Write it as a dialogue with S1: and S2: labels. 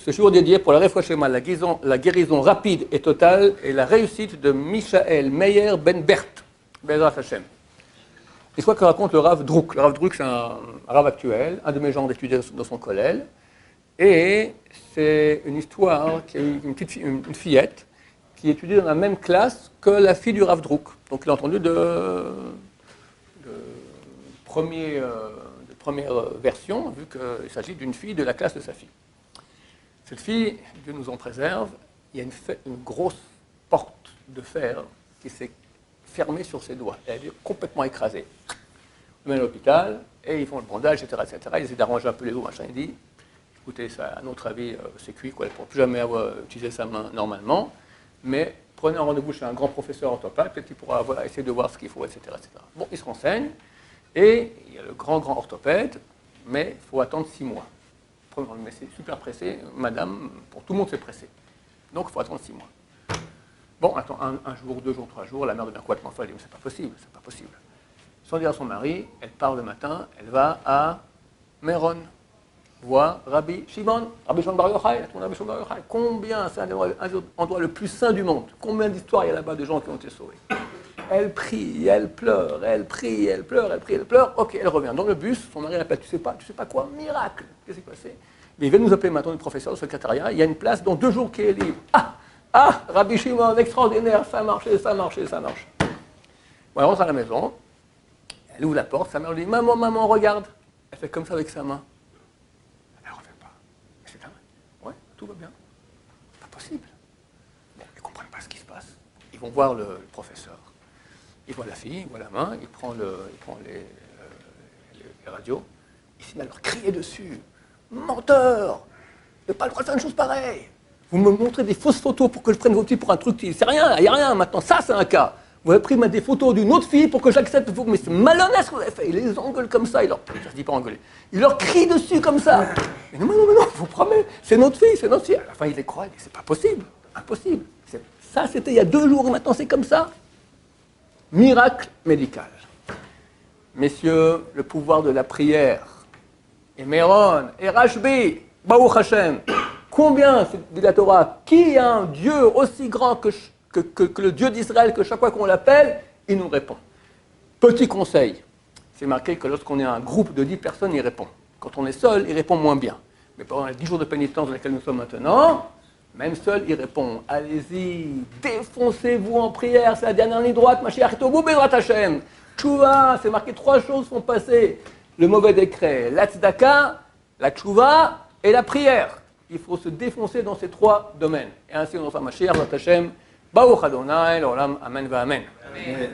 S1: ce jour dédié pour la Refouach Shema, la guérison rapide et totale et la réussite de Michael Meyer Ben Bert, Bezrat Hashem. L'histoire que raconte le Rav Drouk. Le Rav Drouk, c'est un Rav actuel, un de mes gens d'étudier dans son collège. Et c'est une histoire qui a eu une fillette qui étudie dans la même classe que la fille du Rav Drouk. Donc il a entendu de première version, vu qu'il s'agit d'une fille de la classe de sa fille. Cette fille, Dieu nous en préserve, il y a une grosse porte de fer qui s'est fermée sur ses doigts. Elle est complètement écrasée. On le met à l'hôpital et ils font le bandage, etc. Ils essaient d'arranger un peu les os, machin. Il dit, écoutez, ça, à notre avis, c'est cuit, quoi. Elle ne pourra plus jamais utiliser sa main normalement, mais prenez un rendez-vous chez un grand professeur orthopède, peut-être qu'il pourra essayer de voir ce qu'il faut, etc., etc. Bon, il se renseigne, et il y a le grand orthopède, mais il faut attendre 6 mois. Mais c'est super pressé, madame, pour tout le monde c'est pressé. Donc il faut attendre 6 mois. Bon, attends, un jour, 2 jours, 3 jours, la mère devient complètement folle, elle dit, mais c'est pas possible, c'est pas possible. Sans dire à son mari, elle part le matin, elle va à Méron, voir Rabbi Shimon Bar Yochai, combien, c'est un des endroits le plus saint du monde, combien d'histoires il y a là-bas de gens qui ont été sauvés. Elle prie, elle pleure, elle prie, elle pleure, elle prie, elle pleure, ok, elle revient. Dans le bus, son mari l'appelle, tu sais pas quoi, miracle, qu'est-ce qui s'est passé? Mais il vient nous appeler maintenant, le professeur, le secrétariat, il y a une place dans 2 jours qui est libre. Ah, Rabbi Shimon, extraordinaire, ça marche. Bon, elle rentre à la maison, elle ouvre la porte, sa mère lui dit, maman, regarde. Elle fait comme ça avec sa main. Elle ne revient pas. Mais c'est ta main. Ouais, tout va bien. Pas possible. Bon, ils ne comprennent pas ce qui se passe. Ils vont voir le professeur. Il voit la fille, il voit la main, il prend les radios. Il se met à leur crier dessus. Menteur! Vous n'avez pas le droit de faire une chose pareille. Vous me montrez des fausses photos pour que je prenne vos filles pour un truc. C'est rien, il n'y a rien maintenant. Ça, c'est un cas. Vous avez pris des photos d'une autre fille pour que j'accepte. Mais c'est malhonnête ce que vous avez fait. Il les engueule comme ça. Ça se dit pas engueuler. Il leur crie dessus comme ça. Mais non, je vous promets. C'est notre fille, c'est notre fille. À la fin, il les croit. Il dit, c'est pas possible. Impossible. Ça, c'était il y a 2 jours et maintenant, c'est comme ça. Miracle médical. Messieurs, le pouvoir de la prière. Et Méron, et Rashbi, Baruch Hashem. Combien, dit la Torah, qui a un Dieu aussi grand que le Dieu d'Israël, que chaque fois qu'on l'appelle, il nous répond. Petit conseil, c'est marqué que lorsqu'on est un groupe de 10 personnes, il répond. Quand on est seul, il répond moins bien. Mais pendant les 10 jours de pénitence dans lesquels nous sommes maintenant, même seul, il répond. Allez-y, défoncez-vous en prière, c'est la dernière ligne droite, Mashiach Tobu Bezrat Hashem. Tchouva, c'est marqué 3 choses sont passées. Le mauvais décret, la tzedaka, la tchouva et la prière. Il faut se défoncer dans ces 3 domaines. Et ainsi, on va faire Mashiach Bezrat Hashem. Baruch Adonai, l'olam, amen va amen. Amen.